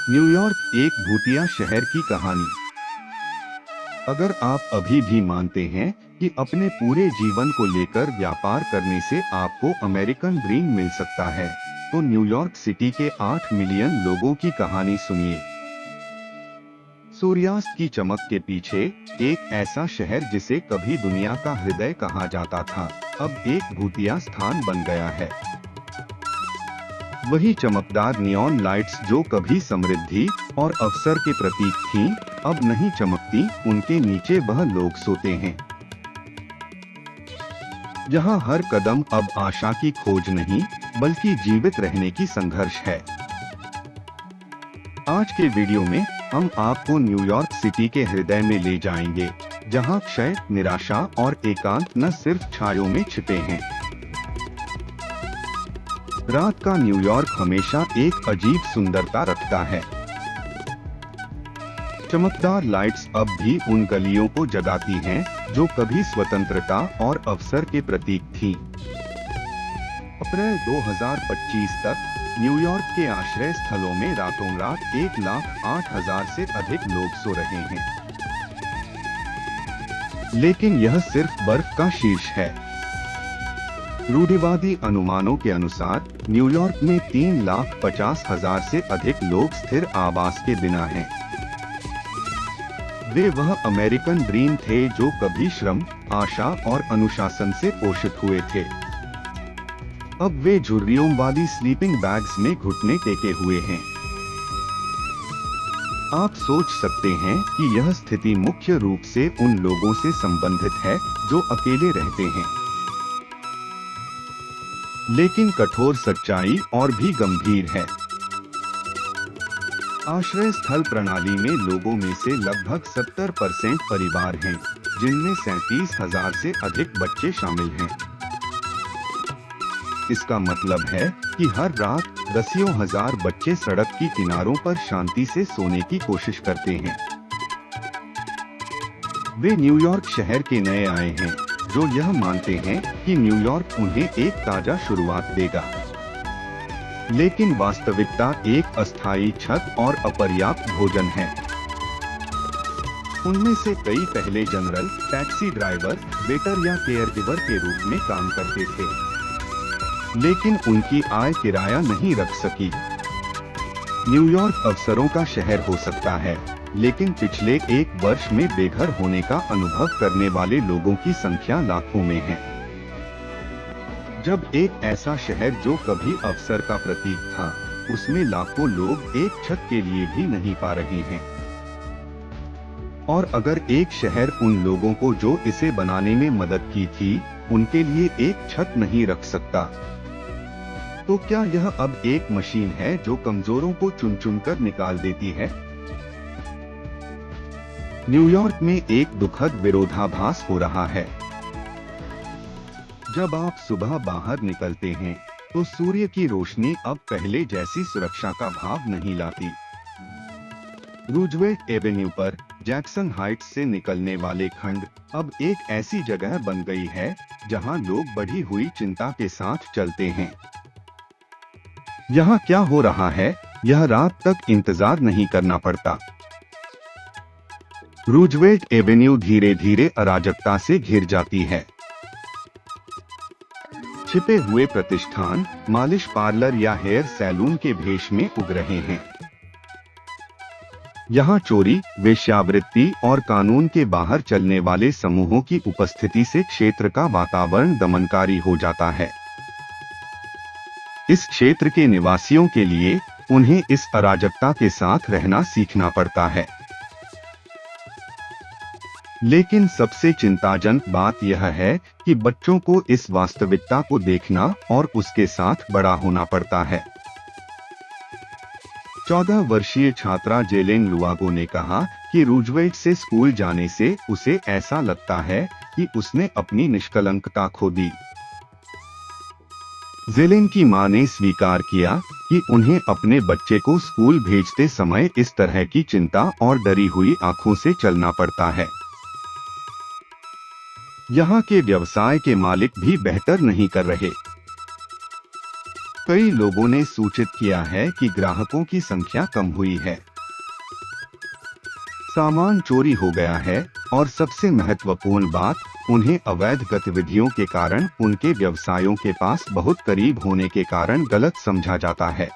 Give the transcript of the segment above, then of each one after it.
New York एक भूतिया शहर की कहानी। अगर आप अभी भी मानते हैं कि अपने पूरे जीवन को लेकर व्यापार करने से आपको अमेरिकन ड्रीम मिल सकता है, तो न्यूयॉर्क सिटी के 8 मिलियन लोगों की कहानी सुनिए। सूर्यास्त की चमक के पीछे एक ऐसा शहर जिसे कभी दुनिया का हृदय कहा जाता था, अब एक भूतिया स्थान बन गया है। वही चमकदार नियॉन लाइट्स जो कभी समृद्धि और अवसर के प्रतीक थीं, अब नहीं चमकती। उनके नीचे वह लोग सोते हैं जहां हर कदम अब आशा की खोज नहीं, बल्कि जीवित रहने की संघर्ष है। आज के वीडियो में हम आपको न्यूयॉर्क सिटी के हृदय में ले जाएंगे, जहां क्षय, निराशा और एकांत न सिर्फ छायों में छिपे हैं। रात का न्यूयॉर्क हमेशा एक अजीब सुंदरता रखता है। चमकदार लाइट्स अब भी उन गलियों को जगाती हैं जो कभी स्वतंत्रता और अवसर के प्रतीक थीं। अप्रैल 2025 तक न्यूयॉर्क के आश्रय स्थलों में रातों रात 1,08,000 से अधिक लोग सो रहे हैं। लेकिन यह सिर्फ बर्फ का शीर्ष है। रूढ़िवादी अनुमानों के अनुसार न्यूयॉर्क में 3,50,000 से अधिक लोग स्थिर आवास के बिना हैं। वे वह अमेरिकन ड्रीम थे जो कभी श्रम, आशा और अनुशासन से पोषित हुए थे। अब वे झुर्रियों वाली स्लीपिंग बैग्स में घुटने टेके हुए हैं। आप सोच सकते हैं कि यह स्थिति मुख्य रूप से उन लोगों से संबंधित है जो अकेले रहते हैं। लेकिन कठोर सच्चाई और भी गंभीर है। आश्रय स्थल प्रणाली में लोगों में से लगभग 70% परिवार हैं, जिनमें 37,000 से अधिक बच्चे शामिल हैं। इसका मतलब है कि हर रात दसियों हजार बच्चे सड़क की किनारों पर शांति से सोने की कोशिश करते हैं। वे न्यूयॉर्क शहर के नए आए हैं, जो यह मानते हैं कि न्यूयॉर्क उन्हें एक ताजा शुरुआत देगा। लेकिन वास्तविकता एक अस्थायी छत और अपर्याप्त भोजन है। उनमें से कई पहले जनरल, टैक्सी ड्राइवर, वेटर या केयरगिवर के रूप में काम करते थे, लेकिन उनकी आय किराया नहीं रख सकी। न्यूयॉर्क अवसरों का शहर हो सकता है, लेकिन पिछले एक वर्ष में बेघर होने का अनुभव करने वाले लोगों की संख्या लाखों में है। जब एक ऐसा शहर जो कभी अवसर का प्रतीक था, उसमें लाखों लोग एक छत के लिए भी नहीं पा रहे हैं। और अगर एक शहर उन लोगों को जो इसे बनाने में मदद की थी, उनके लिए एक छत नहीं रख सकता, तो क्या यह अब एक मशीन है जो कमजोरों को चुन चुन कर निकाल देती है? न्यूयॉर्क में एक दुखद विरोधाभास हो रहा है। जब आप सुबह बाहर निकलते हैं, तो सूर्य की रोशनी अब पहले जैसी सुरक्षा का भाव नहीं लाती। रूजवेल्ट एवेन्यू पर जैक्सन हाइट्स से निकलने वाले खंड अब एक ऐसी जगह बन गई है जहां लोग बढ़ी हुई चिंता के साथ चलते हैं। यहाँ क्या हो रहा है, यह रात तक इंतजार नहीं करना पड़ता। रूजवेल्ट एवेन्यू धीरे धीरे अराजकता से घिर जाती है। छिपे हुए प्रतिष्ठान, मालिश पार्लर या हेयर सैलून के भेष में उग रहे हैं। यहाँ चोरी, वेश्यावृत्ति और कानून के बाहर चलने वाले समूहों की उपस्थिति से क्षेत्र का वातावरण दमनकारी हो जाता है। इस क्षेत्र के निवासियों के लिए उन्हें इस अराजकता के साथ रहना सीखना पड़ता है। लेकिन सबसे चिंताजनक बात यह है कि बच्चों को इस वास्तविकता को देखना और उसके साथ बड़ा होना पड़ता है। 14 वर्षीय छात्रा जेलेन लुआगो ने कहा कि रूजवेल्ट से स्कूल जाने से उसे ऐसा लगता है कि उसने अपनी निष्कलंकता खो दी। जेलेन की मां ने स्वीकार किया कि उन्हें अपने बच्चे को स्कूल भेजते समय इस तरह की चिंता और डरी हुई आंखों से चलना पड़ता है। यहाँ के व्यवसाय के मालिक भी बेहतर नहीं कर रहे। कई लोगों ने सूचित किया है कि ग्राहकों की संख्या कम हुई है, सामान चोरी हो गया है और सबसे महत्वपूर्ण बात, उन्हें अवैध गतिविधियों के कारण उनके व्यवसायों के पास बहुत करीब होने के कारण गलत समझा जाता है।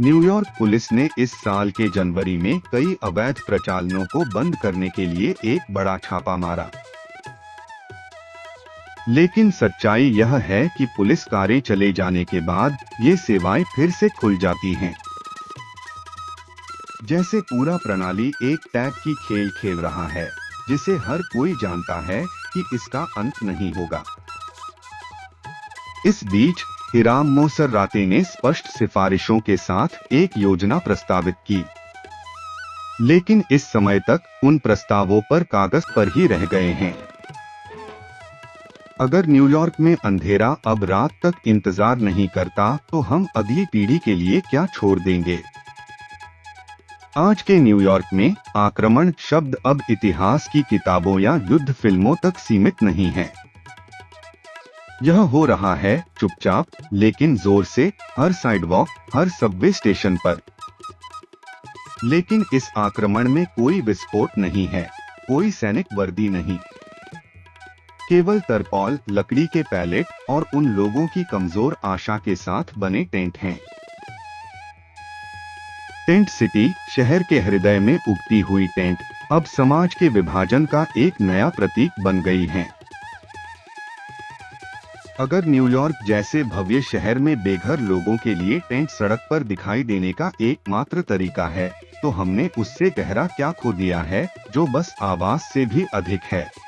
न्यूयॉर्क पुलिस ने इस साल के जनवरी में कई अवैध प्रचालनों को बंद करने के लिए एक बड़ा छापा मारा। लेकिन सच्चाई यह है कि पुलिस कारें चले जाने के बाद ये सेवाएं फिर से खुल जाती हैं। जैसे पूरा प्रणाली एक टैग की खेल खेल रहा है, जिसे हर कोई जानता है कि इसका अंत नहीं होगा। इस बीच हिराम मोसर्राते ने स्पष्ट सिफारिशों के साथ एक योजना प्रस्तावित की, लेकिन इस समय तक उन प्रस्तावों पर कागज पर ही रह गए हैं। अगर न्यूयॉर्क में अंधेरा अब रात तक इंतजार नहीं करता, तो हम अगली पीढ़ी के लिए क्या छोड़ देंगे? आज के न्यूयॉर्क में आक्रमण शब्द अब इतिहास की किताबों या युद्ध फिल्मों तक सीमित नहीं है। यह हो रहा है चुपचाप लेकिन जोर से, हर साइडवॉक, हर सबवे स्टेशन पर। लेकिन इस आक्रमण में कोई विस्फोट नहीं है, कोई सैनिक वर्दी नहीं, केवल तरपाल, लकड़ी के पैलेट और उन लोगों की कमजोर आशा के साथ बने टेंट हैं। टेंट सिटी, शहर के हृदय में उगती हुई टेंट, अब समाज के विभाजन का एक नया प्रतीक बन गई है। अगर न्यूयॉर्क जैसे भव्य शहर में बेघर लोगों के लिए टेंट सड़क पर दिखाई देने का एकमात्र तरीका है, तो हमने उससे गहरा क्या खो दिया है, जो बस आवाज से भी अधिक है।